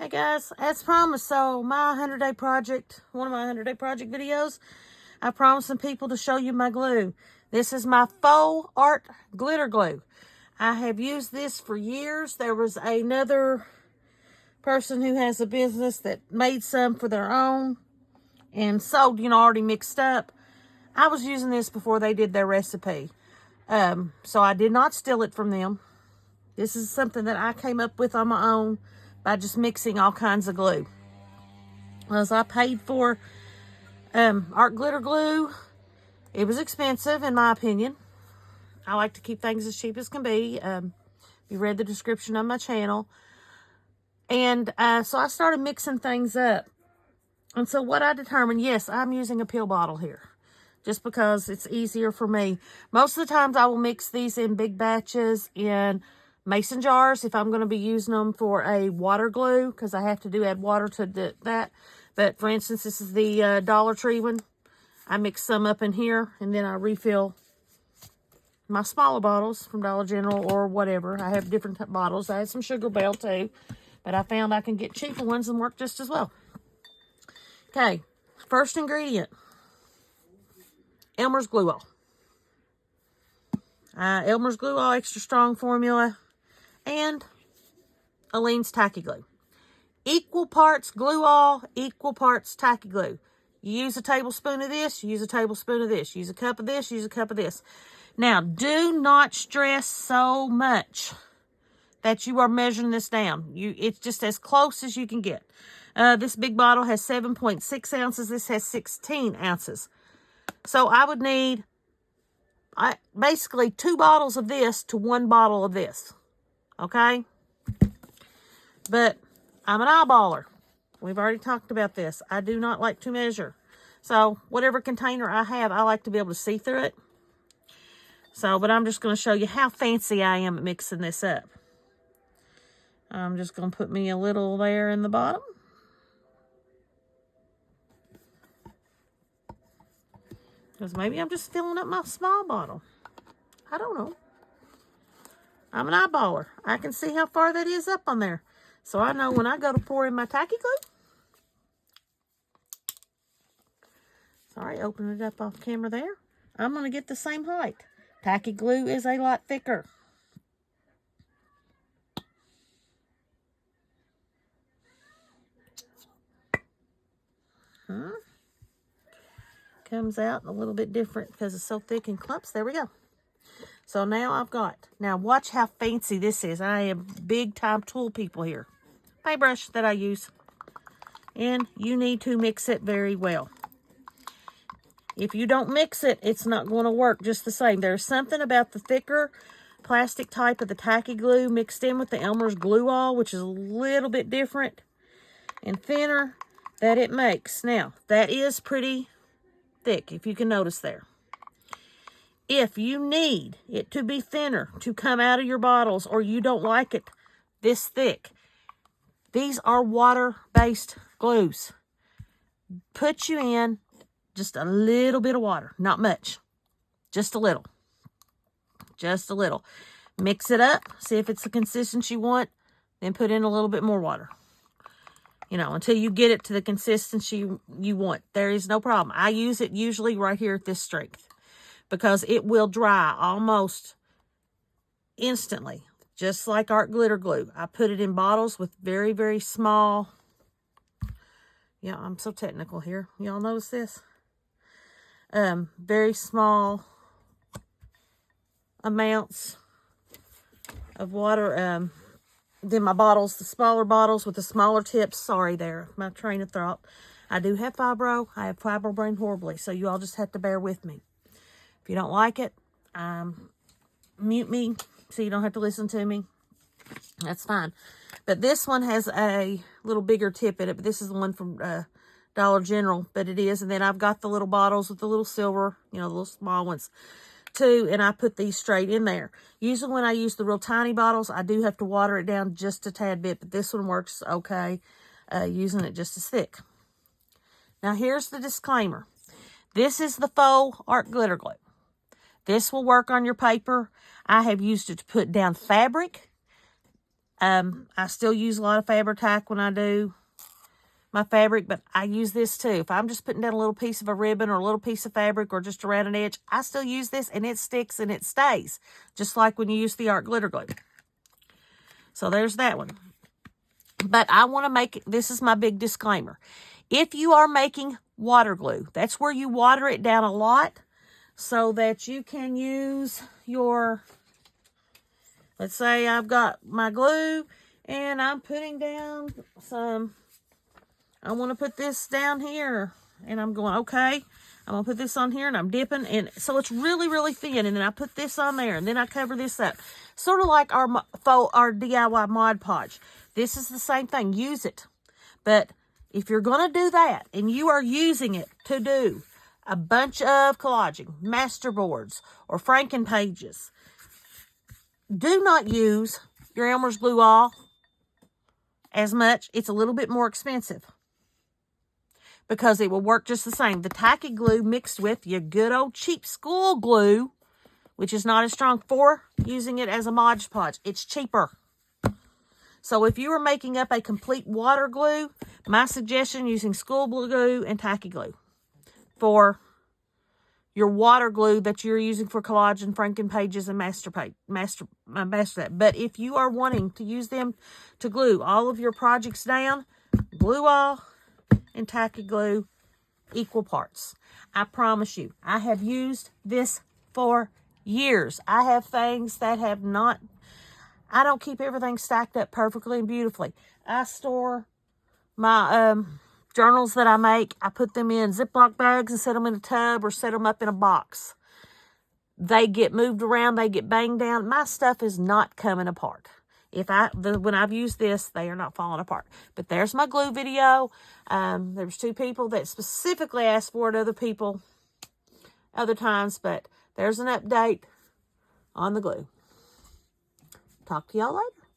Hey guys, as promised, so my 100-day project, one of my 100-day project videos, I promised some people to show you my glue. This is my faux art glitter glue. I have used this for years. There was another person who has a business that made some for their own and sold, already mixed up. I was using this before they did their recipe. So I did not steal it from them. This is something that I came up with on my own by just mixing all kinds of glue. As I paid for art glitter glue, it was expensive in my opinion. I like to keep things as cheap as can be. You read the description of my channel. And so I started mixing things up. And so what I determined, yes, I'm using a pill bottle here, just because it's easier for me. Most of the times I will mix these in big batches in mason jars if I'm going to be using them for a water glue, because I have to add water to that. But for instance, this is the Dollar Tree one. I mix some up in here, and then I refill my smaller bottles from Dollar General or whatever. I have different bottles. I had some Sugar Bell too, but I found I can get cheaper ones and work just as well. Okay, first ingredient, Elmer's Glue All. Elmer's Glue All Extra Strong Formula and Aleene's Tacky Glue. Equal parts glue all, equal parts tacky glue. You use a tablespoon of this, you use a tablespoon of this. Use a cup of this, use a cup of this. Now, do not stress so much that you are measuring this down. It's just as close as you can get. This big bottle has 7.6 ounces. This has 16 ounces. So I would need basically 2 bottles of this to 1 bottle of this. Okay? But I'm an eyeballer. We've already talked about this. I do not like to measure. So whatever container I have, I like to be able to see through it. So, but I'm just going to show you how fancy I am at mixing this up. I'm just going to put me a little there in the bottom. Because maybe I'm just filling up my small bottle. I don't know. I'm an eyeballer. I can see how far that is up on there. So I know when I go to pour in my tacky glue. Sorry, open it up off camera there. I'm going to get the same height. Tacky glue is a lot thicker. Comes out a little bit different because it's so thick in clumps. There we go. So now now watch how fancy this is. I am big time tool people here. Paintbrush that I use. And you need to mix it very well. If you don't mix it, it's not going to work just the same. There's something about the thicker plastic type of the tacky glue mixed in with the Elmer's Glue All, which is a little bit different and thinner, that it makes. Now, that is pretty thick, if you can notice there. If you need it to be thinner to come out of your bottles, or you don't like it this thick, these are water-based glues. Put you in just a little bit of water, not much, just a little. Just a little. Mix it up, see if it's the consistency you want, then put in a little bit more water. Until you get it to the consistency you want. There is no problem. I use it usually right here at this strength because it will dry almost instantly, just like art glitter glue. I put it in bottles with very, very small, I'm so technical here. Y'all notice this? Very small amounts of water. Then my bottles, the smaller bottles with the smaller tips. Sorry there, my train of thought. I do have fibro. I have fibro brain horribly, so you all just have to bear with me. If you don't like it, mute me so you don't have to listen to me. That's fine. But this one has a little bigger tip in it, but this is the one from Dollar General, but it is. And then I've got the little bottles with the little silver, the little small ones too, and I put these straight in there. Usually when I use the real tiny bottles, I do have to water it down just a tad bit, but this one works okay using it just as thick. Now here's the disclaimer. This is the faux art glitter glue. This will work on your paper. I have used it to put down fabric. I still use a lot of Fabri-Tac when I do my fabric, but I use this too. If I'm just putting down a little piece of a ribbon or a little piece of fabric or just around an edge, I still use this and it sticks and it stays, just like when you use the art glitter glue. So there's that one. But I want to make, this is my big disclaimer. If you are making water glue, that's where you water it down a lot so that you can use your, let's say I've got my glue and I'm putting down some, I want to put this down here, and I'm going, okay, I'm going to put this on here, and I'm dipping, and so it's really, really thin, and then I put this on there, and then I cover this up. Sort of like our DIY Mod Podge. This is the same thing. Use it. But if you're going to do that, and you are using it to do a bunch of collaging, masterboards, or Franken pages, do not use your Elmer's Glue All as much. It's a little bit more expensive, because it will work just the same. The tacky glue mixed with your good old cheap school glue, which is not as strong, for using it as a Mod Podge. It's cheaper. So if you are making up a complete water glue, my suggestion, using school glue and tacky glue for your water glue that you're using for collage and Franken pages and master that. But if you are wanting to use them to glue all of your projects down, Glue All and tacky glue, equal parts. I promise you, I have used this for years. I have things that have not, I don't keep everything stacked up perfectly and beautifully. I store my journals that I make, I put them in Ziploc bags and set them in a tub or set them up in a box. They get moved around, they get banged down. My stuff is not coming apart. When I've used this, they are not falling apart. But there's my glue video. There was 2 people that specifically asked for it, other times, but there's an update on the glue. Talk to y'all later.